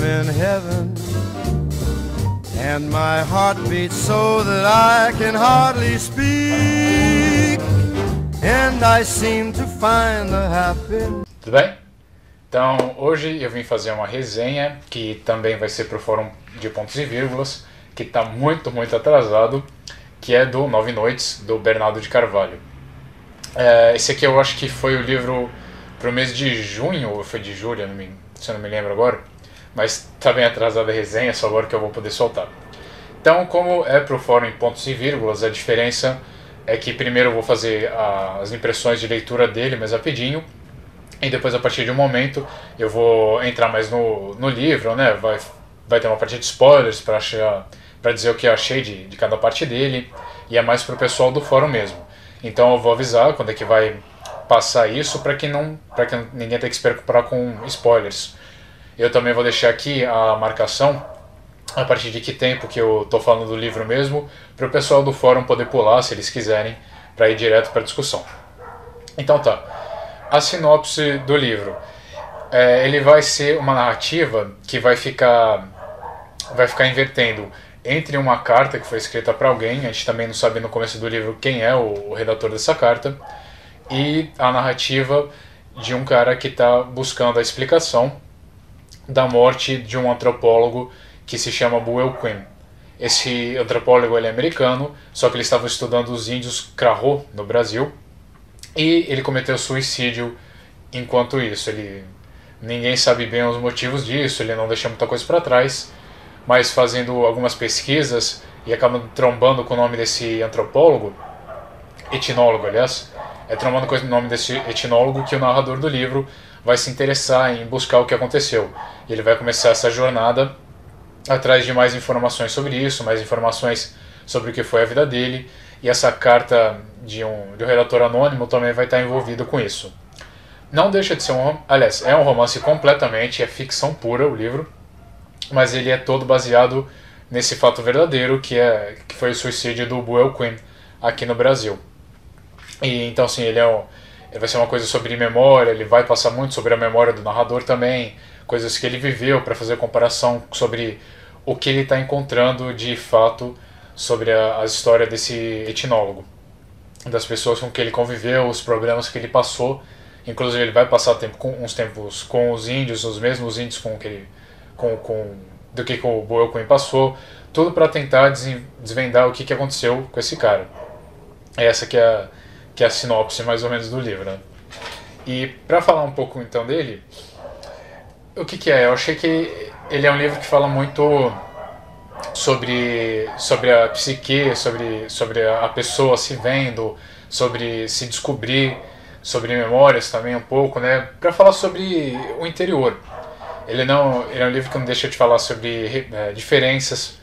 I'm in heaven, and my heart beats so that I can hardly speak, and I seem to find the happiness. Tudo bem? Então, hoje eu vim fazer uma resenha que também vai ser pro Fórum de Pontos e Vírgulas, que está muito atrasado, que é do Nove Noites, do Bernardo de Carvalho. Esse aqui eu acho que foi o livro pro mês de junho, ou foi de julho, se eu não me lembro agora, mas está bem atrasada a resenha, só agora que eu vou poder soltar. Então, como é pro Fórum em Pontos e Vírgulas, a diferença é que primeiro eu vou fazer as impressões de leitura dele mais rapidinho, e depois, a partir de um momento, eu vou entrar mais no livro, né? Vai ter uma parte de spoilers para dizer o que eu achei de cada parte dele, e é mais pro pessoal do fórum mesmo. Então eu vou avisar quando é que vai passar isso, para que ninguém tenha que se preocupar com spoilers. Eu também vou deixar aqui a marcação, a partir de que tempo que eu tô falando do livro mesmo, para o pessoal do fórum poder pular, se eles quiserem, para ir direto para a discussão. Então tá. A sinopse do livro. Ele vai ser uma narrativa que vai ficar invertendo entre uma carta que foi escrita para alguém, a gente também não sabe no começo do livro quem é o redator dessa carta, e a narrativa de um cara que está buscando a explicação da morte de um antropólogo que se chama Buell Quinn. Esse antropólogo ele é americano, só que ele estava estudando os índios Crow no Brasil, e ele cometeu suicídio enquanto isso. Ninguém sabe bem os motivos disso, ele não deixou muita coisa para trás, mas fazendo algumas pesquisas e acabando trombando com o nome desse antropólogo, etnólogo aliás, trombando com o nome desse etnólogo, que o narrador do livro vai se interessar em buscar o que aconteceu. E ele vai começar essa jornada atrás de mais informações sobre isso, mais informações sobre o que foi a vida dele, e essa carta de um redator anônimo também vai estar envolvido com isso. Não deixa de ser aliás, é um romance completamente, é ficção pura o livro, mas ele é todo baseado nesse fato verdadeiro, que foi o suicídio do Buell Quinn aqui no Brasil. E então assim, ele vai ser uma coisa sobre memória, ele vai passar muito sobre a memória do narrador também, coisas que ele viveu, para fazer comparação sobre o que ele está encontrando de fato sobre a história desse etnólogo, das pessoas com que ele conviveu, os problemas que ele passou. Inclusive ele vai passar uns tempos com os índios, os mesmos índios do que o Buell Quinn passou, tudo para tentar desvendar o que aconteceu com esse cara. Essa que é a sinopse mais ou menos do livro, né? E para falar um pouco então dele, o que é? Eu achei que ele é um livro que fala muito sobre a psique, sobre a pessoa se vendo, sobre se descobrir, sobre memórias também um pouco, né? Para falar sobre o interior. Ele é um livro que não deixa de falar sobre diferenças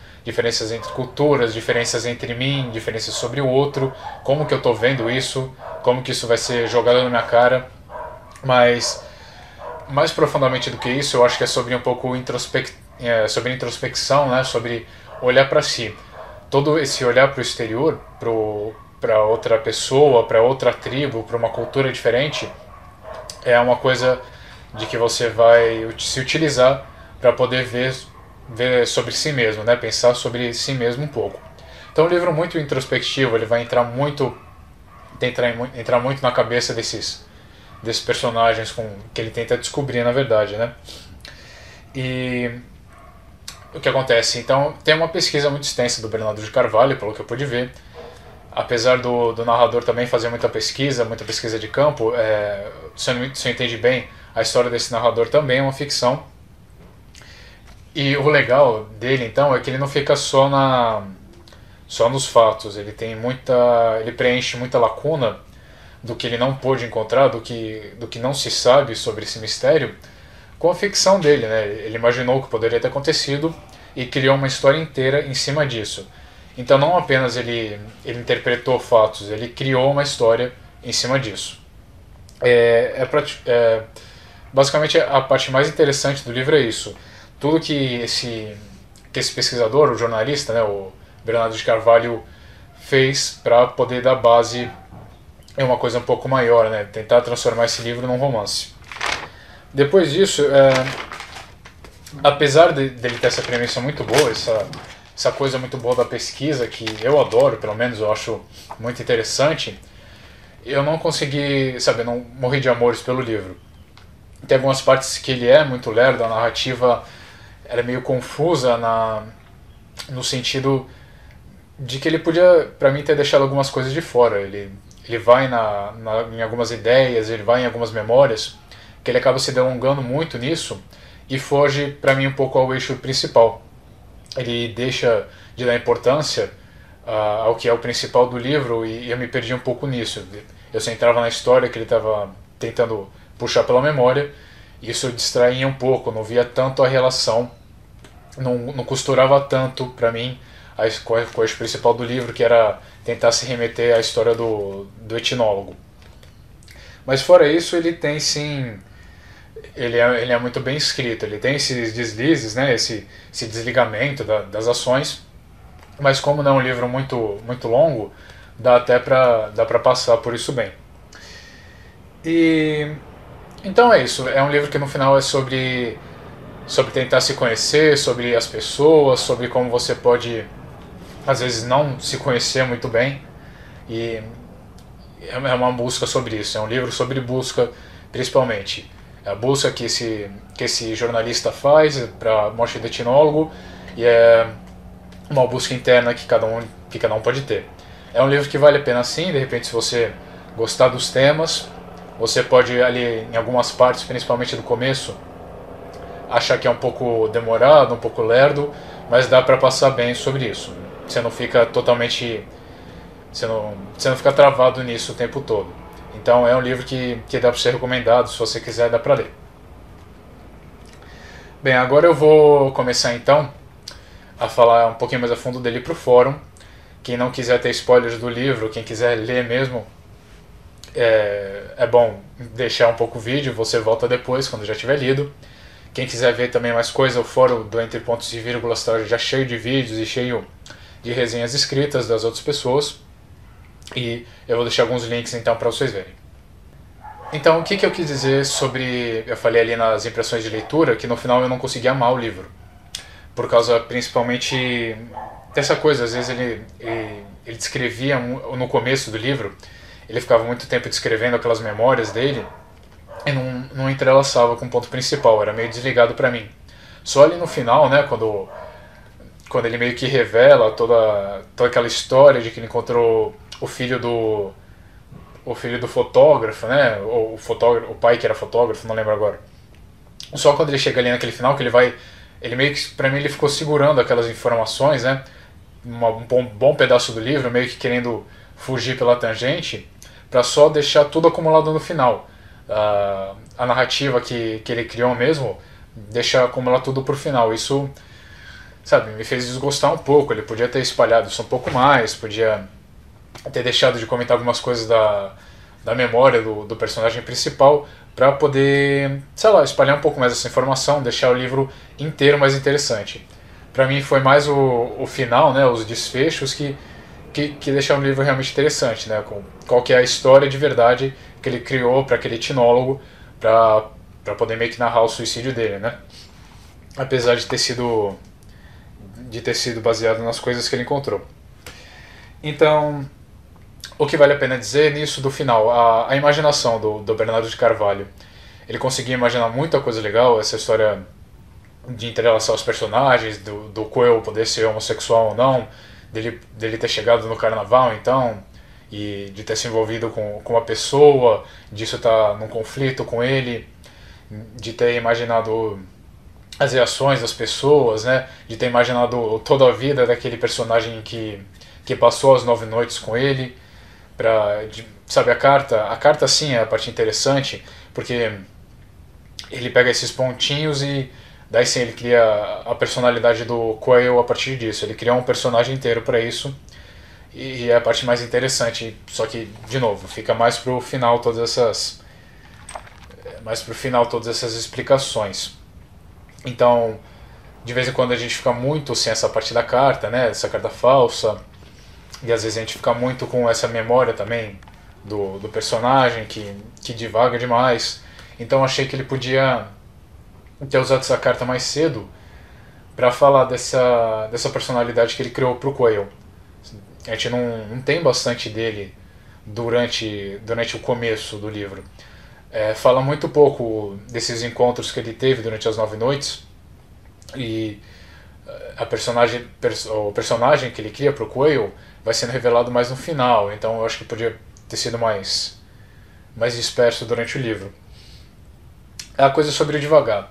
entre culturas, diferenças entre mim, diferenças sobre o outro, como que eu estou vendo isso, como que isso vai ser jogado na minha cara. Mas mais profundamente do que isso, eu acho que é sobre um pouco sobre introspecção, né? Sobre olhar para si. Todo esse olhar para o exterior, para outra pessoa, para outra tribo, para uma cultura diferente, é uma coisa de que você vai se utilizar para poder ver sobre si mesmo, né? Pensar sobre si mesmo um pouco. Então, é um livro muito introspectivo, ele vai entrar muito na cabeça desses personagens que ele tenta descobrir, na verdade, né? E o que acontece? Então, tem uma pesquisa muito extensa do Bernardo de Carvalho, pelo que eu pude ver. Apesar do narrador também fazer muita pesquisa de campo, se eu entende bem, a história desse narrador também é uma ficção. E o legal dele, então, é que ele não fica só nos fatos. Ele preenche muita lacuna do que ele não pôde encontrar, do que não se sabe sobre esse mistério, com a ficção dele, né? Ele imaginou o que poderia ter acontecido e criou uma história inteira em cima disso. Então não apenas ele interpretou fatos, ele criou uma história em cima disso. Basicamente a parte mais interessante do livro é isso. Tudo que esse pesquisador, o jornalista, né, o Bernardo de Carvalho, fez para poder dar base em uma coisa um pouco maior, né, tentar transformar esse livro num romance. Depois disso, apesar dele ter essa premissa muito boa, essa coisa muito boa da pesquisa, que eu adoro, pelo menos eu acho muito interessante, eu não consegui, sabe, não morri de amores pelo livro. Tem algumas partes que ele é muito lerdo, a narrativa era meio confusa no sentido de que ele podia, pra mim, ter deixado algumas coisas de fora. Ele vai em algumas ideias, ele vai em algumas memórias, que ele acaba se delongando muito nisso e foge, pra mim, um pouco ao eixo principal. Ele deixa de dar importância ao que é o principal do livro e eu me perdi um pouco nisso. Eu centrava na história que ele estava tentando puxar pela memória, e isso distraía um pouco, não via tanto a relação, não costurava tanto para mim com o eixo principal do livro, que era tentar se remeter à história do etnólogo. Mas fora isso, ele tem sim, ele é muito bem escrito, ele tem esses deslizes, né, esse desligamento das ações, mas como não é um livro muito longo, dá para passar por isso bem. E então é isso, é um livro que no final é sobre tentar se conhecer, sobre as pessoas, sobre como você pode às vezes não se conhecer muito bem, e é uma busca sobre isso, é um livro sobre busca, principalmente é a busca que esse jornalista faz para a morte do etnólogo, e é uma busca interna que cada um pode ter. É um livro que vale a pena sim, de repente, se você gostar dos temas, você pode ali em algumas partes, principalmente do começo, achar que é um pouco demorado, um pouco lerdo, mas dá para passar bem sobre isso. Você não fica totalmente, você não fica travado nisso o tempo todo. Então é um livro que dá para ser recomendado, se você quiser, dá para ler. Bem, agora eu vou começar então a falar um pouquinho mais a fundo dele para o fórum. Quem não quiser ter spoilers do livro, quem quiser ler mesmo, é bom deixar um pouco o vídeo, você volta depois, quando já tiver lido. Quem quiser ver também mais coisa, o fórum do Entre Pontos e Vírgulas está já cheio de vídeos e cheio de resenhas escritas das outras pessoas. E eu vou deixar alguns links então para vocês verem. Então, o que eu quis dizer sobre... Eu falei ali nas impressões de leitura que no final eu não consegui amar o livro. Por causa principalmente dessa coisa, às vezes ele descrevia no começo do livro, ele ficava muito tempo descrevendo aquelas memórias dele e não entrelaçava com o ponto principal, era meio desligado pra mim. Só ali no final, né, quando ele meio que revela toda aquela história de que ele encontrou o filho do fotógrafo, né, o pai que era fotógrafo, não lembro agora. Só quando ele chega ali naquele final que ele meio que, pra mim, ele ficou segurando aquelas informações, né, um bom pedaço do livro, meio que querendo fugir pela tangente, para só deixar tudo acumulado no final. A narrativa que ele criou mesmo, deixar acumular tudo pro final. Isso, sabe, me fez desgostar um pouco. Ele podia ter espalhado isso um pouco mais, podia ter deixado de comentar algumas coisas da memória do personagem principal, para poder, sei lá, espalhar um pouco mais essa informação, deixar o livro inteiro mais interessante. Para mim foi mais o final, né, os desfechos que deixaram o livro realmente interessante, né, qual que é a história de verdade que ele criou para aquele etnólogo, para poder meio que narrar o suicídio dele, né, apesar de ter sido baseado nas coisas que ele encontrou. Então, o que vale a pena dizer nisso do final, a imaginação do Bernardo de Carvalho. Ele conseguia imaginar muita coisa legal, essa história de entrelaçar os personagens, do Coelho poder ser homossexual ou não, dele ter chegado no carnaval então, e de ter se envolvido com uma pessoa, disso estar num conflito com ele, de ter imaginado as reações das pessoas, né, de ter imaginado toda a vida daquele personagem que passou as 9 noites com ele, sabe, a carta sim é a parte interessante, porque ele pega esses pontinhos e daí sim ele cria a personalidade do Coelho a partir disso, ele cria um personagem inteiro para isso, e é a parte mais interessante, só que, de novo, fica mais pro final todas essas explicações. Então, de vez em quando a gente fica muito sem essa parte da carta, né, essa carta falsa, e às vezes a gente fica muito com essa memória também do personagem que divaga demais. Então achei que ele podia ter usado essa carta mais cedo para falar dessa personalidade que ele criou pro Quayle. A gente não tem bastante dele durante o começo do livro. Fala muito pouco desses encontros que ele teve durante as 9 noites, e o personagem que ele cria pro Quayle vai sendo revelado mais no final, então eu acho que podia ter sido mais disperso durante o livro. A coisa sobre o devagar.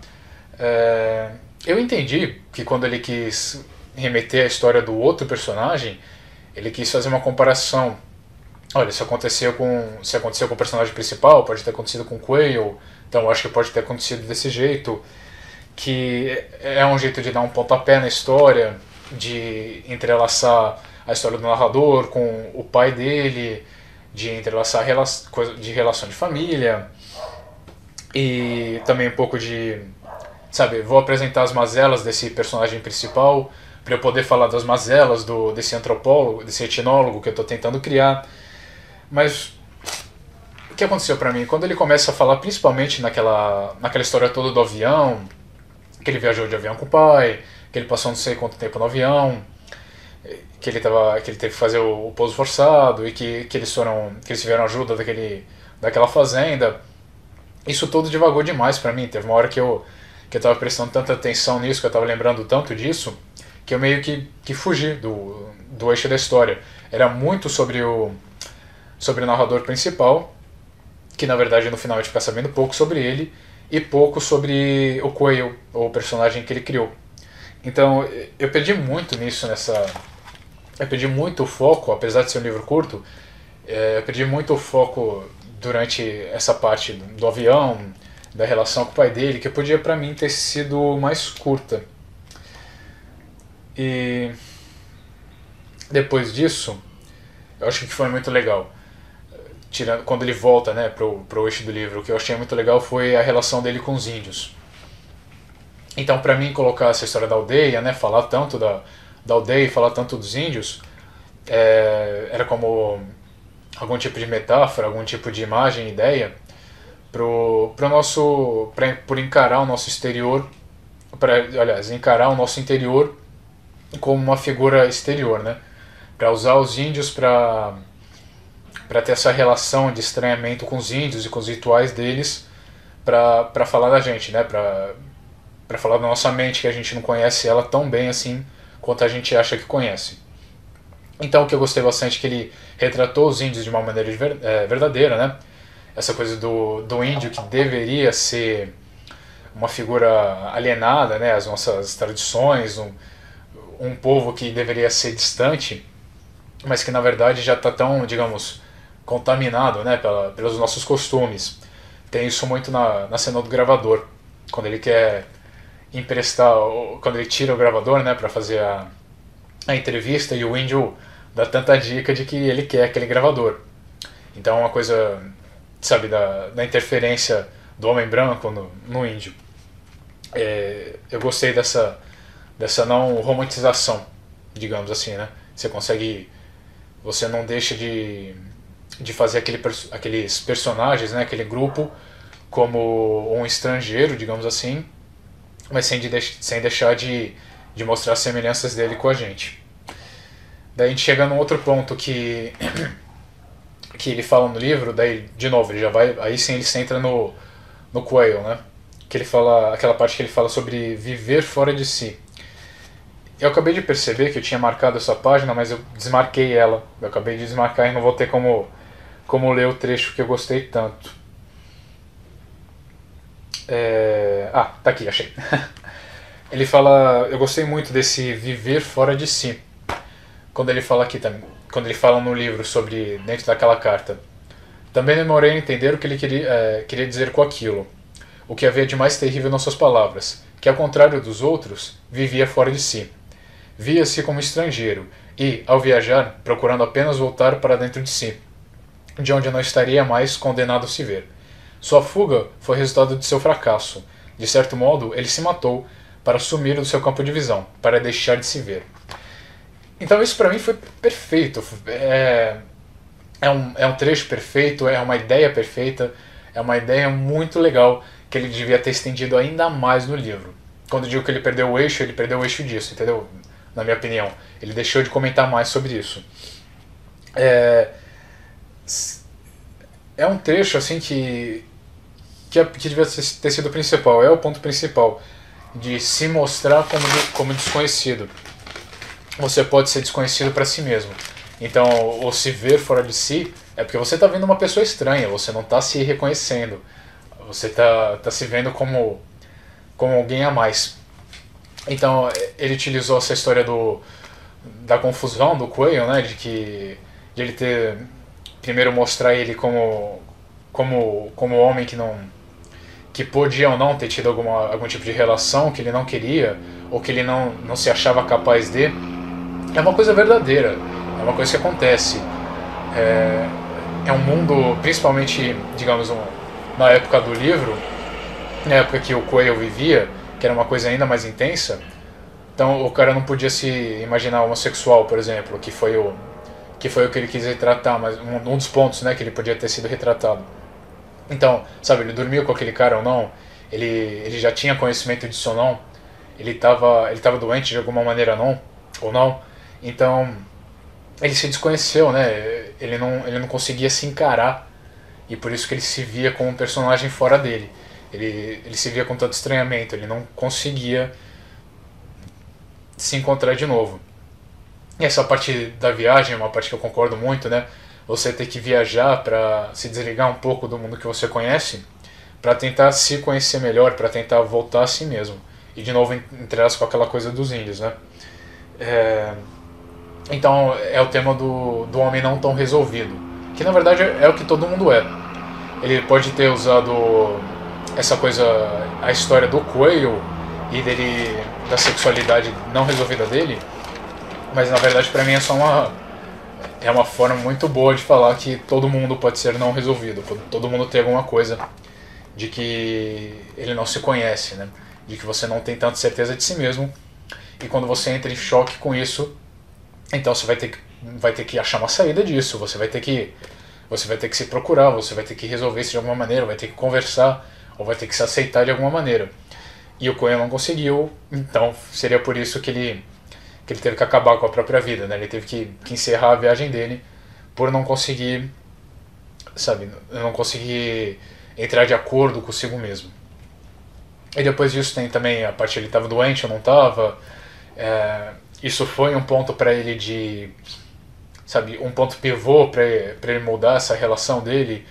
Eu entendi que quando ele quis remeter à história do outro personagem, ele quis fazer uma comparação. Olha, se aconteceu com o personagem principal, pode ter acontecido com o Quayle, então eu acho que pode ter acontecido desse jeito, que é um jeito de dar um pontapé na história, de entrelaçar a história do narrador com o pai dele, de entrelaçar de relação de família, e também um pouco de, sabe, vou apresentar as mazelas desse personagem principal para eu poder falar das mazelas desse antropólogo, desse etnólogo que eu estou tentando criar. Mas o que aconteceu para mim? Quando ele começa a falar, principalmente naquela história toda do avião, que ele viajou de avião com o pai, que ele passou não sei quanto tempo no avião, que ele teve que fazer o pouso forçado, e que eles tiveram ajuda daquela fazenda. Isso tudo divagou demais pra mim. Teve uma hora que eu tava prestando tanta atenção nisso, que eu tava lembrando tanto disso, que eu meio que fugi do eixo da história. Era muito sobre o narrador principal, que na verdade no final a gente fica sabendo pouco sobre ele, e pouco sobre o Quayle, o personagem que ele criou. Então eu perdi muito nisso, eu perdi muito o foco, apesar de ser um livro curto, eu perdi muito o foco durante essa parte do avião, da relação com o pai dele, que podia pra mim ter sido mais curta. E depois disso, eu acho que foi muito legal. Quando ele volta, né, pro eixo do livro, o que eu achei muito legal foi a relação dele com os índios. Então, pra mim, colocar essa história da aldeia, né, falar tanto da aldeia e falar tanto dos índios, era como algum tipo de metáfora, algum tipo de imagem, ideia, por encarar o nosso exterior, encarar o nosso interior como uma figura exterior, né? Para usar os índios para ter essa relação de estranhamento com os índios e com os rituais deles, para falar da gente, né? Para falar da nossa mente, que a gente não conhece ela tão bem assim quanto a gente acha que conhece. Então o que eu gostei bastante é que ele retratou os índios de uma maneira verdadeira, né? Essa coisa do índio que deveria ser uma figura alienada, né? As nossas tradições, um povo que deveria ser distante, mas que na verdade já está tão, digamos, contaminado, né? Pelos nossos costumes. Tem isso muito na cena do gravador, quando ele quer emprestar, quando ele tira o gravador, né, para fazer a entrevista, e o índio dá tanta dica de que ele quer aquele gravador. Então é uma coisa, sabe, da interferência do homem branco no índio. Eu gostei dessa não romantização, digamos assim, né? Você não deixa de fazer aqueles personagens, né, aquele grupo, como um estrangeiro, digamos assim, mas sem deixar de mostrar as semelhanças dele com a gente. Daí a gente chega num outro ponto que ele fala no livro, daí de novo ele já vai, aí sim ele se entra no Quayle, né? Que ele fala, aquela parte que ele fala sobre viver fora de si. Eu acabei de perceber que eu tinha marcado essa página, mas eu desmarquei ela. Eu acabei de desmarcar e não vou ter como ler o trecho que eu gostei tanto. Tá aqui, achei. Ele fala, eu gostei muito desse viver fora de si. Quando ele fala aqui também, quando ele fala no livro sobre, dentro daquela carta, também demorei a entender o que ele queria dizer com aquilo, o que havia de mais terrível nas suas palavras, que ao contrário dos outros, vivia fora de si. Via-se como estrangeiro e, ao viajar, procurando apenas voltar para dentro de si, de onde não estaria mais condenado a se ver. Sua fuga foi resultado de seu fracasso. De certo modo, ele se matou para sumir do seu campo de visão, para deixar de se ver. Então isso para mim foi perfeito. É um trecho perfeito, é uma ideia perfeita, é uma ideia muito legal que ele devia ter estendido ainda mais no livro. Quando eu digo que ele perdeu o eixo disso, entendeu? Na minha opinião. Ele deixou de comentar mais sobre isso. É um trecho assim que devia ter sido o principal, é o ponto principal, de se mostrar como desconhecido. Você pode ser desconhecido para si mesmo. Então, ou se ver fora de si, é porque você está vendo uma pessoa estranha, você não está se reconhecendo, você está se vendo como alguém a mais. Então, ele utilizou essa história da confusão do Quayle, né, de ele ter primeiro mostrar ele como homem que podia ou não ter tido algum tipo de relação que ele não queria, ou que ele não se achava capaz de. É uma coisa verdadeira, é uma coisa que acontece. É um mundo, principalmente, digamos, na época do livro, na época que o Quayle vivia, que era uma coisa ainda mais intensa. Então o cara não podia se imaginar homossexual, por exemplo, que foi o que ele quis retratar, mas um dos pontos, né, que ele podia ter sido retratado. Então, sabe, ele dormiu com aquele cara ou não, ele já tinha conhecimento disso ou não, ele tava doente de alguma maneira ou não, então ele se desconheceu, né, ele não conseguia se encarar, e por isso que ele se via como um personagem fora dele, ele se via com tanto estranhamento, ele não conseguia se encontrar de novo. E essa parte da viagem é uma parte que eu concordo muito, né? Você ter que viajar para se desligar um pouco do mundo que você conhece, para tentar se conhecer melhor, para tentar voltar a si mesmo. E de novo entrar com aquela coisa dos índios, né? Então é o tema do homem não tão resolvido, que na verdade é o que todo mundo é. Ele pode ter usado essa coisa, a história do Quayle e da sexualidade não resolvida dele, mas na verdade pra mim é só uma forma muito boa de falar que todo mundo pode ser não resolvido, todo mundo tem alguma coisa de que ele não se conhece, né? De que você não tem tanta certeza de si mesmo, e quando você entra em choque com isso, então você vai ter que achar uma saída disso, você vai ter que se procurar, você vai ter que resolver isso de alguma maneira, vai ter que conversar, ou vai ter que se aceitar de alguma maneira. E o Quayle não conseguiu, então seria por isso que ele teve que acabar com a própria vida, né? Ele teve que encerrar a viagem dele por não conseguir, sabe, não conseguir entrar de acordo consigo mesmo. E depois disso tem também a parte ele estava doente ou não estava. Isso foi um ponto para ele sabe, um ponto pivô para ele mudar essa relação dele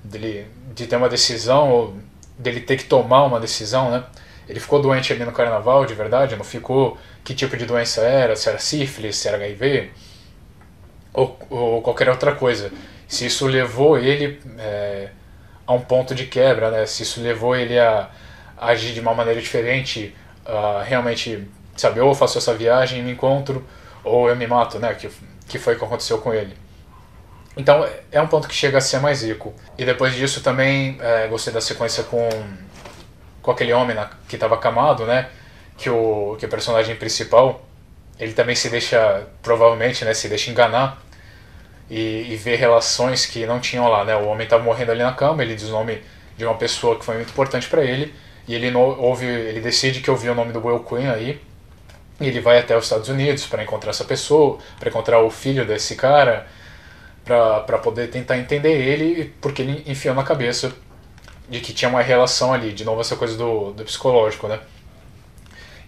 de ter uma decisão, ou dele ter que tomar uma decisão, né? Ele ficou doente ali no carnaval, de verdade, não ficou que tipo de doença era, se era sífilis, se era HIV, ou qualquer outra coisa. Se isso levou ele a um ponto de quebra, né? Se isso levou ele a agir de uma maneira diferente, realmente, sabe, ou eu faço essa viagem e me encontro, ou eu me mato, né? Que foi o que aconteceu com ele. Então é um ponto que chega a ser mais rico. E depois disso também gostei da sequência com aquele homem que estava acamado, né? Que o personagem principal, ele também se deixa, provavelmente, né, se deixa enganar e ver relações que não tinham lá, né? O homem estava morrendo ali na cama, ele diz o nome de uma pessoa que foi muito importante para ele, e ele decide que ouviu o nome do Will Quinn aí, e ele vai até os Estados Unidos para encontrar essa pessoa, para encontrar o filho desse cara, para poder tentar entender ele, porque ele enfiou na cabeça de que tinha uma relação ali, de novo essa coisa do psicológico, né?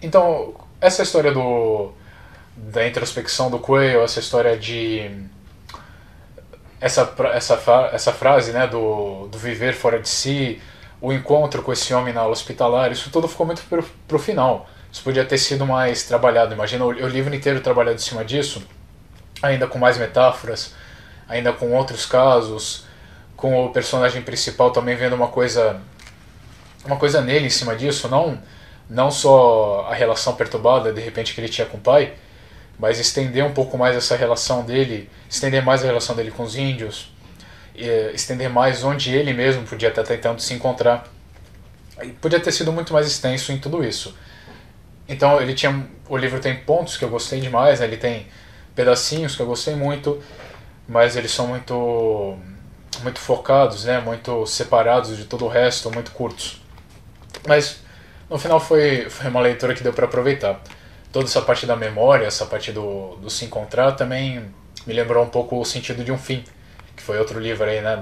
Então, essa história da introspecção do Quayle, essa história de essa frase, né, do viver fora de si, o encontro com esse homem na aula hospitalar, isso tudo ficou muito pro final. Isso podia ter sido mais trabalhado. Imagina o livro inteiro trabalhado em cima disso, ainda com mais metáforas, ainda com outros casos, com o personagem principal também vendo uma coisa nele em cima disso, não só a relação perturbada de repente que ele tinha com o pai, mas estender um pouco mais essa relação dele, estender mais a relação dele com os índios, estender mais onde ele mesmo podia estar tentando se encontrar. E podia ter sido muito mais extenso em tudo isso. Então o livro tem pontos que eu gostei demais, né? Ele tem pedacinhos que eu gostei muito, mas eles são muito focados, né? Muito separados de todo o resto, muito curtos. Mas no final foi uma leitura que deu para aproveitar. Toda essa parte da memória, essa parte do se encontrar também me lembrou um pouco O Sentido de um Fim, que foi outro livro aí, né,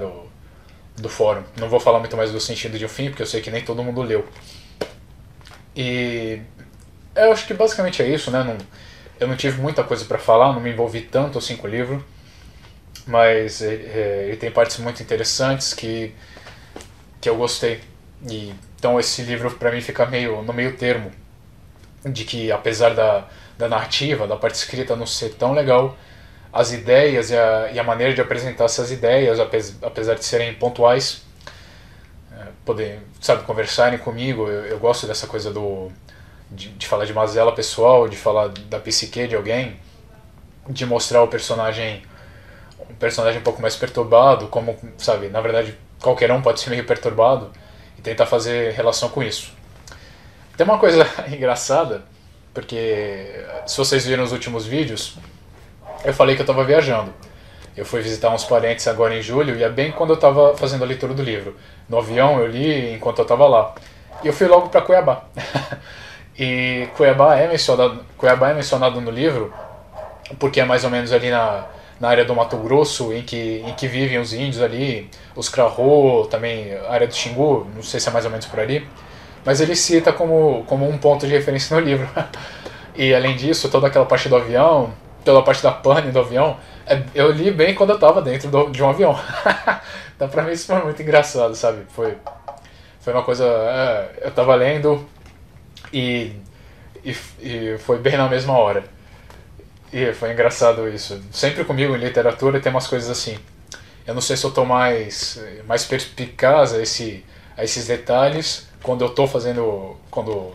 do fórum. Não vou falar muito mais do Sentido de um Fim, porque eu sei que nem todo mundo leu. E eu acho que basicamente é isso, né? Eu não tive muita coisa para falar, não me envolvi tanto assim com o livro, mas ele tem partes muito interessantes que eu gostei. E então esse livro para mim fica no meio termo, de que apesar da narrativa, da parte escrita não ser tão legal, as ideias e a maneira de apresentar essas ideias, apesar de serem pontuais, poder, sabe, conversarem comigo. Eu gosto dessa coisa de falar de mazela pessoal, de falar da psique de alguém, de mostrar um personagem um pouco mais perturbado, como, sabe, na verdade qualquer um pode ser meio perturbado, e tentar fazer relação com isso. Tem uma coisa engraçada, porque se vocês viram os últimos vídeos, eu falei que eu estava viajando. Eu fui visitar uns parentes agora em julho, e é bem quando eu estava fazendo a leitura do livro. No avião eu li enquanto eu estava lá. E eu fui logo para Cuiabá. E Cuiabá é mencionado no livro, porque é mais ou menos ali na área do Mato Grosso, em que vivem os índios ali, os Krahô, também a área do Xingu, não sei se é mais ou menos por ali. Mas ele cita como um ponto de referência no livro. E além disso, toda aquela parte do avião, toda a parte da pane do avião, eu li bem quando eu estava dentro de um avião. Então pra mim isso foi muito engraçado, sabe? Foi uma coisa... eu estava lendo e foi bem na mesma hora. E foi engraçado isso. Sempre comigo em literatura tem umas coisas assim. Eu não sei se eu estou mais perspicaz a esses detalhes quando eu estou fazendo... Quando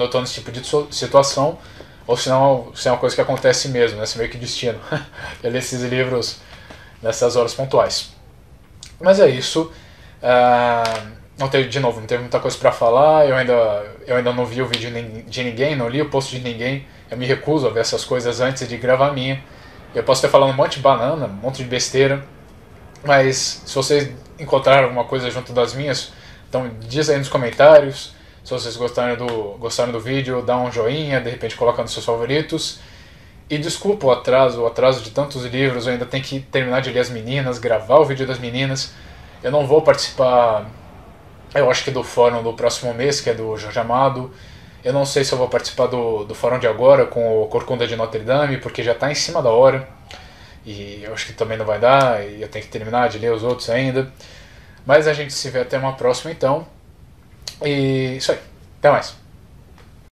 eu estou nesse tipo de situação, ou se não, se é uma coisa que acontece mesmo, né? Se meio que destino. Eu li esses livros nessas horas pontuais. Mas é isso. Não teve muita coisa para falar. Eu ainda não vi o vídeo de ninguém, não li o post de ninguém. Eu me recuso a ver essas coisas antes de gravar a minha. Eu posso ter falado um monte de banana, um monte de besteira, mas se vocês encontraram alguma coisa junto das minhas, então diz aí nos comentários. Se vocês gostaram do vídeo, dá um joinha, de repente coloca nos seus favoritos. E desculpa o atraso de tantos livros, eu ainda tenho que terminar de ler as meninas, gravar o vídeo das meninas. Eu não vou participar, eu acho que do fórum do próximo mês, que é do Jorge Amado. Eu não sei se eu vou participar do fórum de agora com o Corcunda de Notre Dame, porque já está em cima da hora. E eu acho que também não vai dar, e eu tenho que terminar de ler os outros ainda. Mas a gente se vê até uma próxima então. E isso aí. Até mais.